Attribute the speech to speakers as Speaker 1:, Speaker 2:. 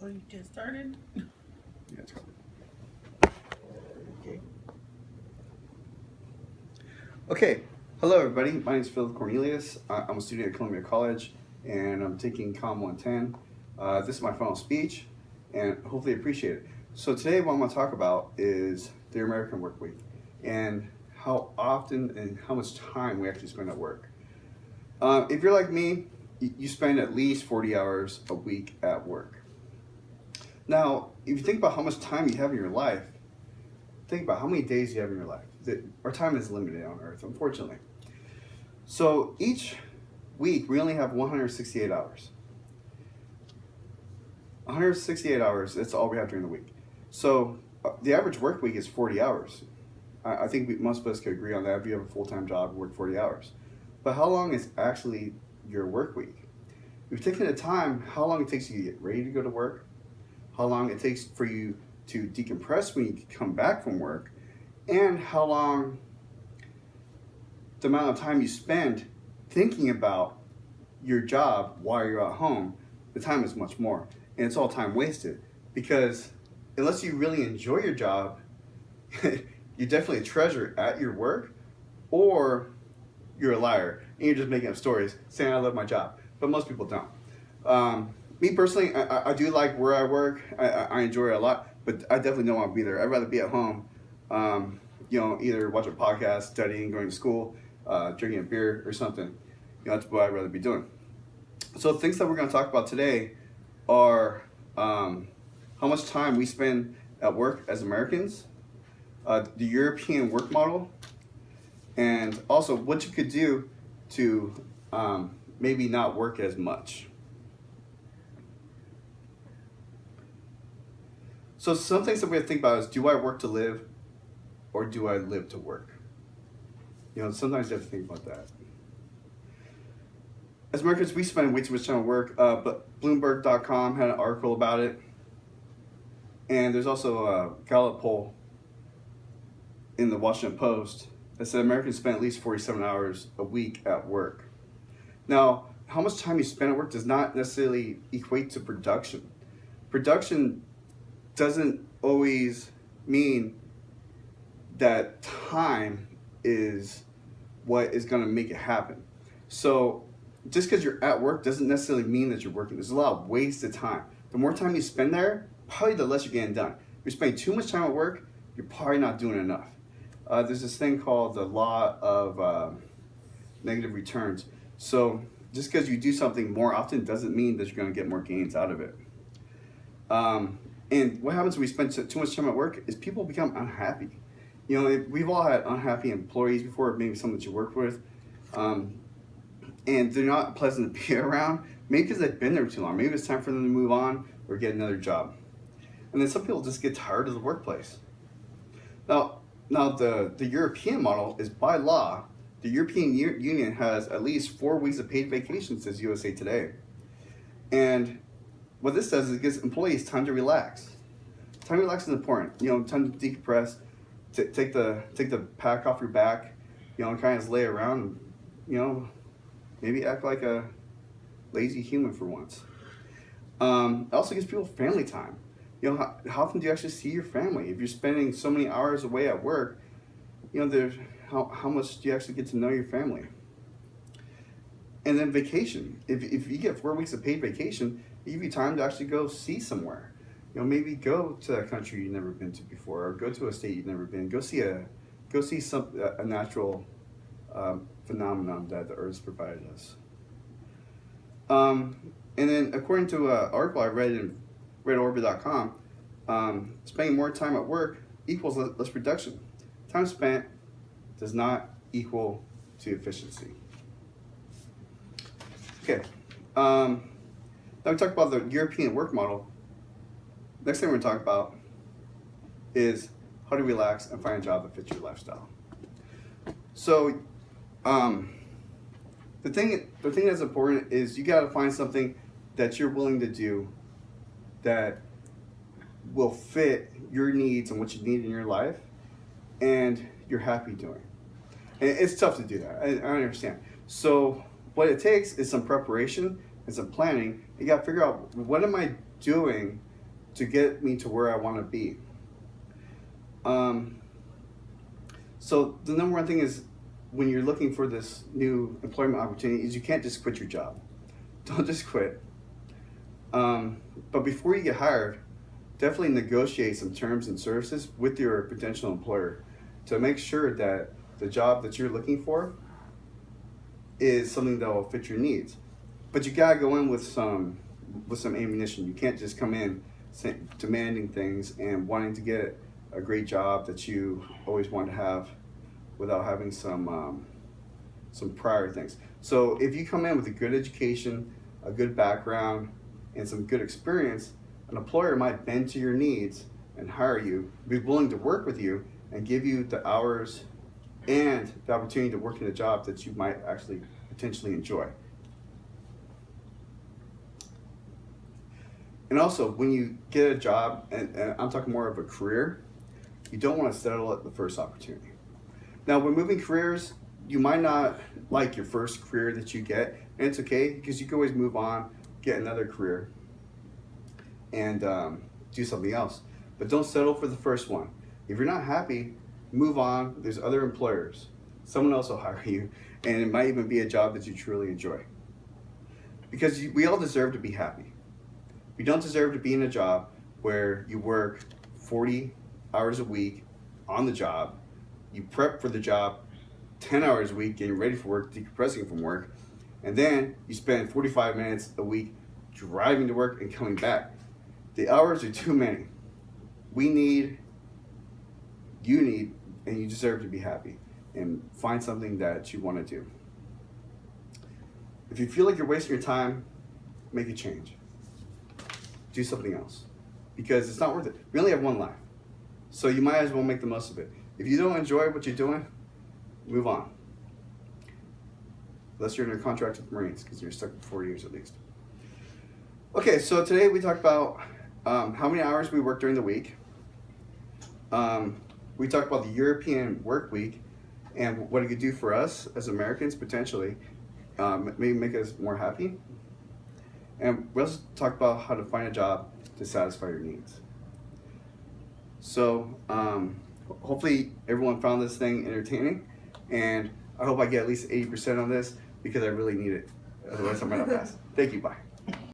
Speaker 1: Oh, you just started?
Speaker 2: Yeah, it's covered.
Speaker 1: Okay.
Speaker 2: Okay, hello everybody. My name is Philip Cornelius. I'm a student at Columbia College, and I'm taking Com 110. This is my final speech, and hopefully you appreciate it. So today, what I'm going to talk about is the American Work Week, and how often and how much time we actually spend at work. If you're like me, you spend at least 40 hours a week at work. Now, if you think about how much time you have in your life, think about how many days you have in your life. Our time is limited on Earth, unfortunately. So each week we only have 168 hours. 168 hours, that's all we have during the week. So the average work week is 40 hours. I think most of us could agree on that. If you have a full-time job, work 40 hours. But how long is actually your work week? We've taken the time, how long it takes you to get ready to go to work, how long it takes for you to decompress when you come back from work, and how long the amount of time you spend thinking about your job while you're at home, the time is much more. And it's all time wasted because unless you really enjoy your job, you definitely treasure at your work, or you're a liar and you're just making up stories saying I love my job. But most people don't. Me personally, I do like where I work. I enjoy it a lot, but I definitely don't want to be there. I'd rather be at home, either watch a podcast, studying, going to school, drinking a beer or something. That's what I'd rather be doing. So things that we're going to talk about today are how much time we spend at work as Americans, the European work model, and also what you could do to maybe not work as much. So some things that we have to think about is, do I work to live or do I live to work? Sometimes you have to think about that. As Americans, we spend way too much time at work, but Bloomberg.com had an article about it. And there's also a Gallup poll in the Washington Post that said Americans spend at least 47 hours a week at work. Now, how much time you spend at work does not necessarily equate to production. Production doesn't always mean that time is what is going to make it happen. So just because you're at work doesn't necessarily mean that you're working. There's a lot of wasted time. The more time you spend there, probably the less you're getting done. If you're spending too much time at work, you're probably not doing enough. There's this thing called the law of negative returns. So just because you do something more often doesn't mean that you're going to get more gains out of it. And what happens when we spend too much time at work is people become unhappy. We've all had unhappy employees before, maybe someone that you work with, and they're not pleasant to be around, maybe because they've been there too long. Maybe it's time for them to move on or get another job. And then some people just get tired of the workplace. Now the European model is by law. The European Union has at least 4 weeks of paid vacation, says USA Today. And what this does is it gives employees time to relax. Time to relax is important. Time to decompress, take the pack off your back, kind of just lay around, maybe act like a lazy human for once. It also gives people family time. How often do you actually see your family? If you're spending so many hours away at work, how much do you actually get to know your family? And then vacation. If you get 4 weeks of paid vacation, it gives you time to actually go see somewhere. Maybe go to a country you've never been to before, or go to a state you've never been. Go see a natural phenomenon that the Earth's provided us. And then, according to an article I read in RedOrbit.com, spending more time at work equals less production. Time spent does not equal to efficiency. Okay. Now we talked about the European work model. Next thing we're going to talk about is how to relax and find a job that fits your lifestyle. So, the thing that's important is you got to find something that you're willing to do that will fit your needs and what you need in your life, and you're happy doing. And it's tough to do that. I understand. So what it takes is some preparation and some planning. You got to figure out, what am I doing to get me to where I want to be. So the number one thing is when you're looking for this new employment opportunity is you can't just quit your job. Don't just quit. But before you get hired, definitely negotiate some terms and services with your potential employer to make sure that the job that you're looking for is something that will fit your needs. But you gotta go in with some ammunition. You can't just come in demanding things and wanting to get a great job that you always want to have without having some prior things. So if you come in with a good education, a good background, and some good experience, an employer might bend to your needs and hire you, be willing to work with you, and give you the hours and the opportunity to work in a job that you might actually potentially enjoy. And also, when you get a job, and I'm talking more of a career, you don't want to settle at the first opportunity. Now, when moving careers, you might not like your first career that you get, and it's okay because you can always move on, get another career, and do something else. But don't settle for the first one. If you're not happy, move on. There's other employers. Someone else will hire you, and it might even be a job that you truly enjoy. Because we all deserve to be happy. We don't deserve to be in a job where you work 40 hours a week on the job, you prep for the job 10 hours a week getting ready for work, decompressing from work, and then you spend 45 minutes a week driving to work and coming back. The hours are too many. You need, and you deserve to be happy and find something that you want to do. If you feel like you're wasting your time, make a change. Do something else because it's not worth it. We only have one life, so you might as well make the most of it. If you don't enjoy what you're doing, move on. Unless you're in a contract with Marines, because you're stuck for 4 years at least. Okay, so today we talked about how many hours we work during the week. We talked about the European work week and what it could do for us as Americans potentially, maybe make us more happy. And we also talked about how to find a job to satisfy your needs. So hopefully everyone found this thing entertaining, and I hope I get at least 80% on this because I really need it. Otherwise I might not pass. Thank you, bye.